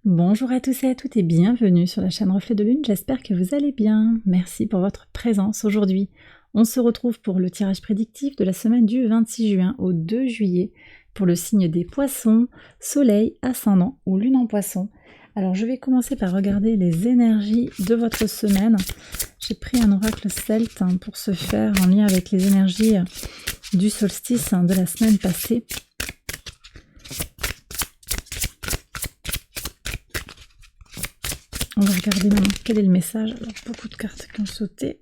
Bonjour à tous et à toutes et bienvenue sur la chaîne Reflet de Lune, j'espère que vous allez bien. Merci pour votre présence aujourd'hui. On se retrouve pour le tirage prédictif de la semaine du 26 juin au 2 juillet pour le signe des poissons, soleil, ascendant ou lune en poisson. Alors je vais commencer par regarder les énergies de votre semaine. J'ai pris un oracle celte pour ce faire en lien avec les énergies du solstice de la semaine passée. On va regarder maintenant quel est le message. Alors, beaucoup de cartes qui ont sauté.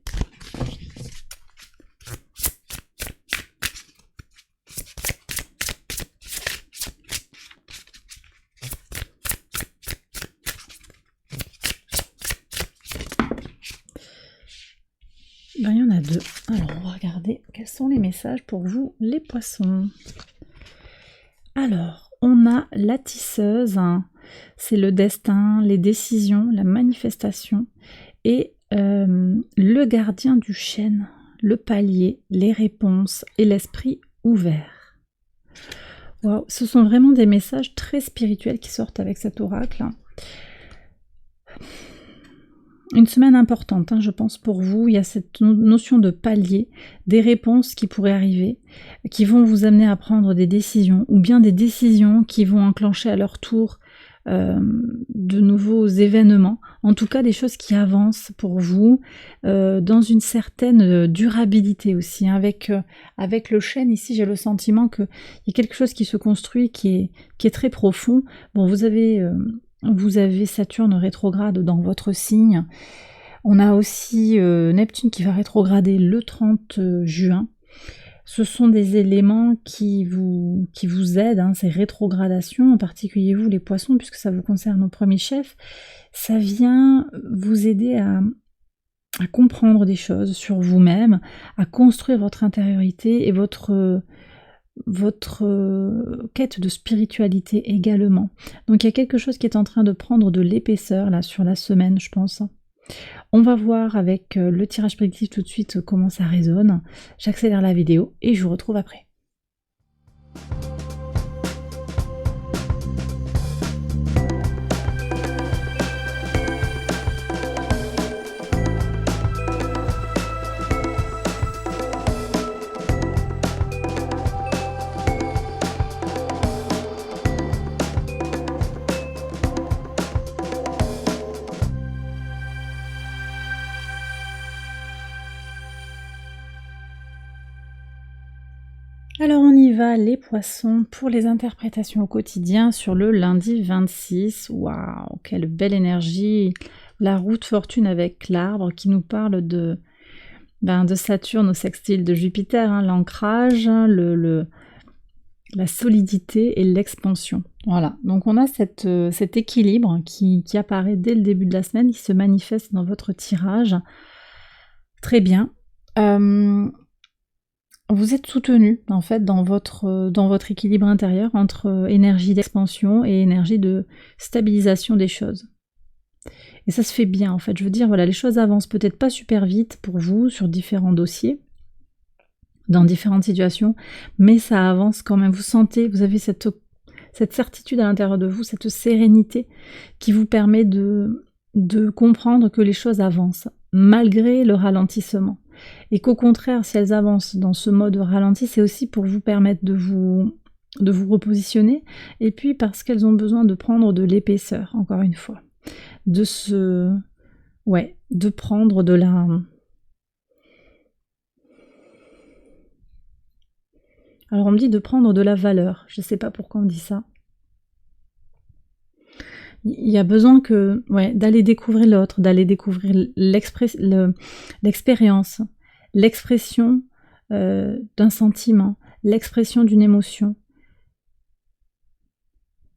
Ben, il y en a deux. Alors, on va regarder quels sont les messages pour vous, les poissons. Alors, on a la tisseuse. C'est le destin, les décisions, la manifestation et le gardien du chêne, le palier, les réponses et l'esprit ouvert. Wow, ce sont vraiment des messages très spirituels qui sortent avec cet oracle. Une semaine importante, je pense, pour vous. Il y a cette notion de palier, des réponses qui pourraient arriver, qui vont vous amener à prendre des décisions, ou bien des décisions qui vont enclencher à leur tour de nouveaux événements, en tout cas des choses qui avancent pour vous dans une certaine durabilité aussi. Avec le chêne ici, j'ai le sentiment qu'il y a quelque chose qui se construit qui est très profond. Bon, vous avez Saturne rétrograde dans votre signe. On a aussi Neptune qui va rétrograder le 30 juin. Ce sont des éléments qui vous aident, ces rétrogradations, en particulier vous les poissons, puisque ça vous concerne au premier chef. Ça vient vous aider à comprendre des choses sur vous-même, à construire votre intériorité et votre quête de spiritualité également. Donc il y a quelque chose qui est en train de prendre de l'épaisseur là sur la semaine, je pense. On va voir avec le tirage prédictif tout de suite comment ça résonne. J'accélère la vidéo et je vous retrouve après. Alors on y va les poissons pour les interprétations au quotidien sur le lundi 26. Waouh, quelle belle énergie! La roue de fortune avec l'arbre qui nous parle de Saturne au sextile de Jupiter, l'ancrage, la solidité et l'expansion. Voilà, donc on a cet équilibre qui apparaît dès le début de la semaine, qui se manifeste dans votre tirage. Très bien. Vous êtes soutenu en fait dans votre équilibre intérieur entre énergie d'expansion et énergie de stabilisation des choses. Et ça se fait bien en fait, je veux dire, voilà, les choses avancent peut-être pas super vite pour vous sur différents dossiers, dans différentes situations, mais ça avance quand même, vous sentez, vous avez cette certitude à l'intérieur de vous, cette sérénité qui vous permet de comprendre que les choses avancent, malgré le ralentissement. Et qu'au contraire, si elles avancent dans ce mode ralenti, c'est aussi pour vous permettre de vous repositionner, et puis parce qu'elles ont besoin de prendre de l'épaisseur, encore une fois. De prendre de la... Alors on me dit de prendre de la valeur, je ne sais pas pourquoi on dit ça. Il y a besoin d'aller découvrir l'autre, d'aller découvrir l'expérience, l'expression d'un sentiment, l'expression d'une émotion.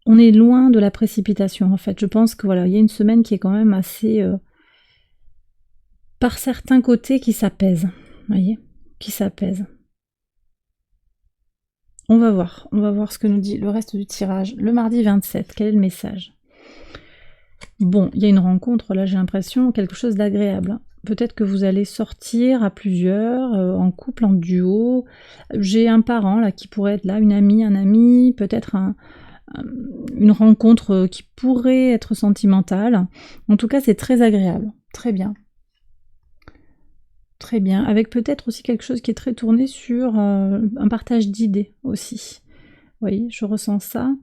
On est loin de la précipitation en fait. Je pense que voilà, il y a une semaine qui est quand même assez, par certains côtés, qui s'apaise. Voyez, qui s'apaise. On va voir ce que nous dit le reste du tirage. Le mardi 27, quel est le message ? Bon, il y a une rencontre, là j'ai l'impression, quelque chose d'agréable. Peut-être que vous allez sortir à plusieurs, en couple, en duo. J'ai un parent là qui pourrait être là, une amie, un ami, peut-être une rencontre qui pourrait être sentimentale. En tout cas, c'est très agréable. Très bien. Très bien. Avec peut-être aussi quelque chose qui est très tourné sur un partage d'idées aussi. Oui, je ressens ça.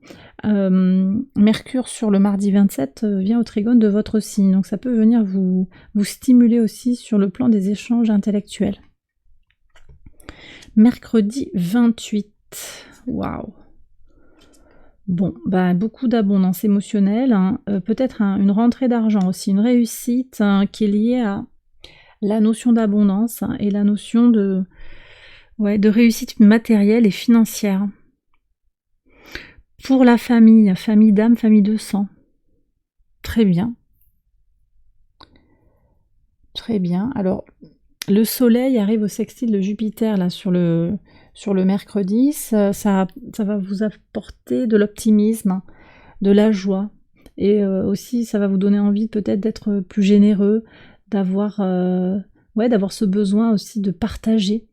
Mercure sur le mardi 27 vient au trigone de votre signe, donc ça peut venir vous stimuler aussi sur le plan des échanges intellectuels. Mercredi 28, waouh. Bon, bah, beaucoup d'abondance émotionnelle, hein. Peut-être une rentrée d'argent aussi, une réussite qui est liée à la notion d'abondance et la notion de réussite matérielle et financière. Pour la famille, famille d'âme, famille de sang. Très bien. Très bien. Alors, le soleil arrive au sextile de Jupiter là sur le mercredi. Ça va vous apporter de l'optimisme, de la joie. Et aussi, ça va vous donner envie peut-être d'être plus généreux, d'avoir ce besoin aussi de partager,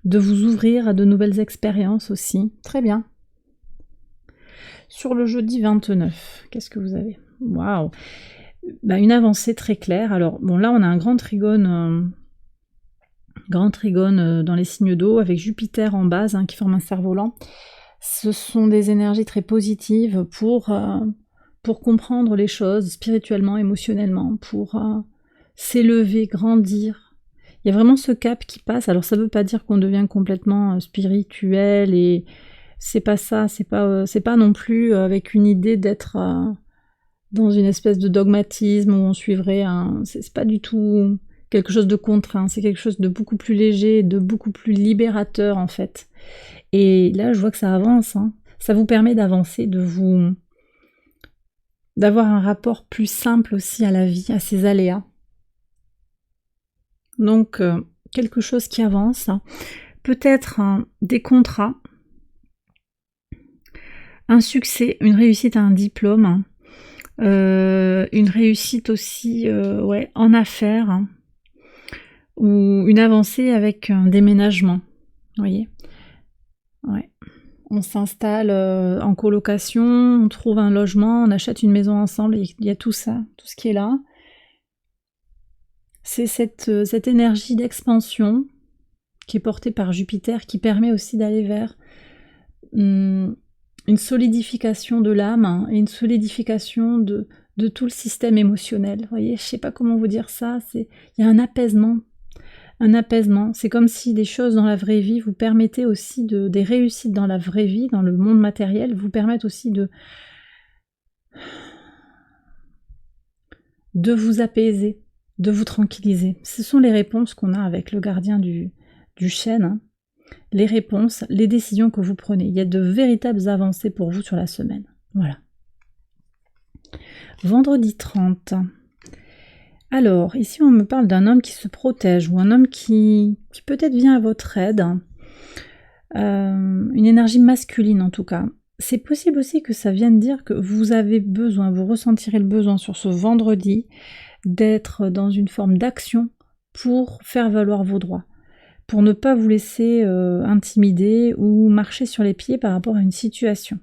de vous ouvrir à de nouvelles expériences aussi. Très bien. Sur le jeudi 29, qu'est-ce que vous avez? Waouh! Bah, une avancée très claire. Alors, bon, là, on a un grand trigone dans les signes d'eau, avec Jupiter en base, qui forme un cerf-volant. Ce sont des énergies très positives pour comprendre les choses spirituellement, émotionnellement, pour s'élever, grandir. Il y a vraiment ce cap qui passe. Alors, ça ne veut pas dire qu'on devient complètement spirituel, et c'est pas ça, c'est pas non plus avec une idée d'être dans une espèce de dogmatisme où on suivrait c'est pas du tout quelque chose de contraint, c'est quelque chose de beaucoup plus léger, de beaucoup plus libérateur en fait. Et là, je vois que ça avance, hein. Ça vous permet d'avancer, d'avoir un rapport plus simple aussi à la vie, à ses aléas. Donc, quelque chose qui avance, peut-être des contrats, un succès, une réussite à un diplôme, une réussite aussi en affaires, ou une avancée avec un déménagement, vous voyez. Ouais. On s'installe en colocation, on trouve un logement, on achète une maison ensemble, il y a tout ça, tout ce qui est là. C'est cette énergie d'expansion qui est portée par Jupiter, qui permet aussi d'aller vers une solidification de l'âme et une solidification de tout le système émotionnel. Vous voyez, je sais pas comment vous dire ça, il y a un apaisement. Un apaisement, c'est comme si des choses dans la vraie vie vous permettaient aussi des réussites dans la vraie vie, dans le monde matériel, vous permettent aussi de vous apaiser, de vous tranquilliser. Ce sont les réponses qu'on a avec le gardien du chêne, hein. Les réponses, les décisions que vous prenez. Il y a de véritables avancées pour vous sur la semaine. Voilà. Vendredi 30. Alors, ici on me parle d'un homme qui se protège, ou un homme qui peut-être vient à votre aide. Une énergie masculine en tout cas. C'est possible aussi que ça vienne dire que vous avez besoin, vous ressentirez le besoin sur ce vendredi d'être dans une forme d'action pour faire valoir vos droits, pour ne pas vous laisser intimider ou marcher sur les pieds par rapport à une situation,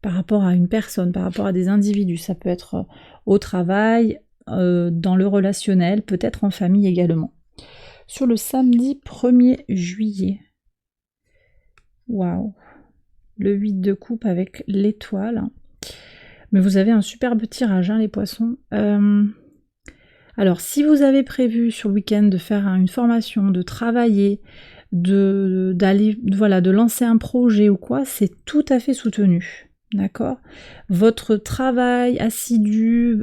par rapport à une personne, par rapport à des individus. Ça peut être au travail, dans le relationnel, peut-être en famille également. Sur le samedi 1er juillet, waouh, le 8 de coupe avec l'étoile. Mais vous avez un superbe tirage, hein, les poissons. Alors, si vous avez prévu sur le week-end de faire une formation, de travailler, de lancer un projet ou quoi, c'est tout à fait soutenu. D'accord? Votre travail assidu,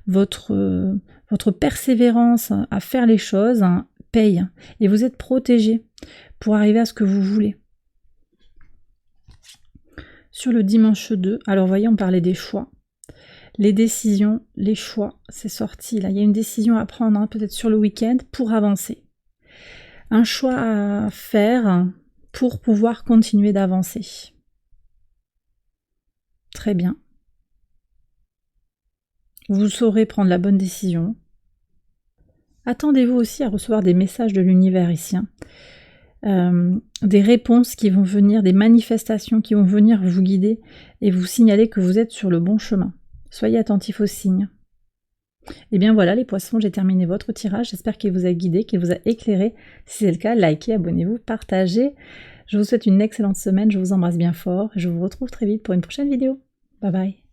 votre persévérance à faire les choses paye. Et vous êtes protégé pour arriver à ce que vous voulez. Sur le dimanche 2, alors voyez, on parlait des choix. Les décisions, les choix, c'est sorti là. Il y a une décision à prendre, peut-être sur le week-end, pour avancer. Un choix à faire pour pouvoir continuer d'avancer. Très bien. Vous saurez prendre la bonne décision. Attendez-vous aussi à recevoir des messages de l'univers ici. des réponses qui vont venir, des manifestations qui vont venir vous guider et vous signaler que vous êtes sur le bon chemin. Soyez attentifs aux signes. Et bien voilà les poissons, j'ai terminé votre tirage, j'espère qu'il vous a guidé, qu'il vous a éclairé. Si c'est le cas, likez, abonnez-vous, partagez. Je vous souhaite une excellente semaine, je vous embrasse bien fort et je vous retrouve très vite pour une prochaine vidéo. Bye bye.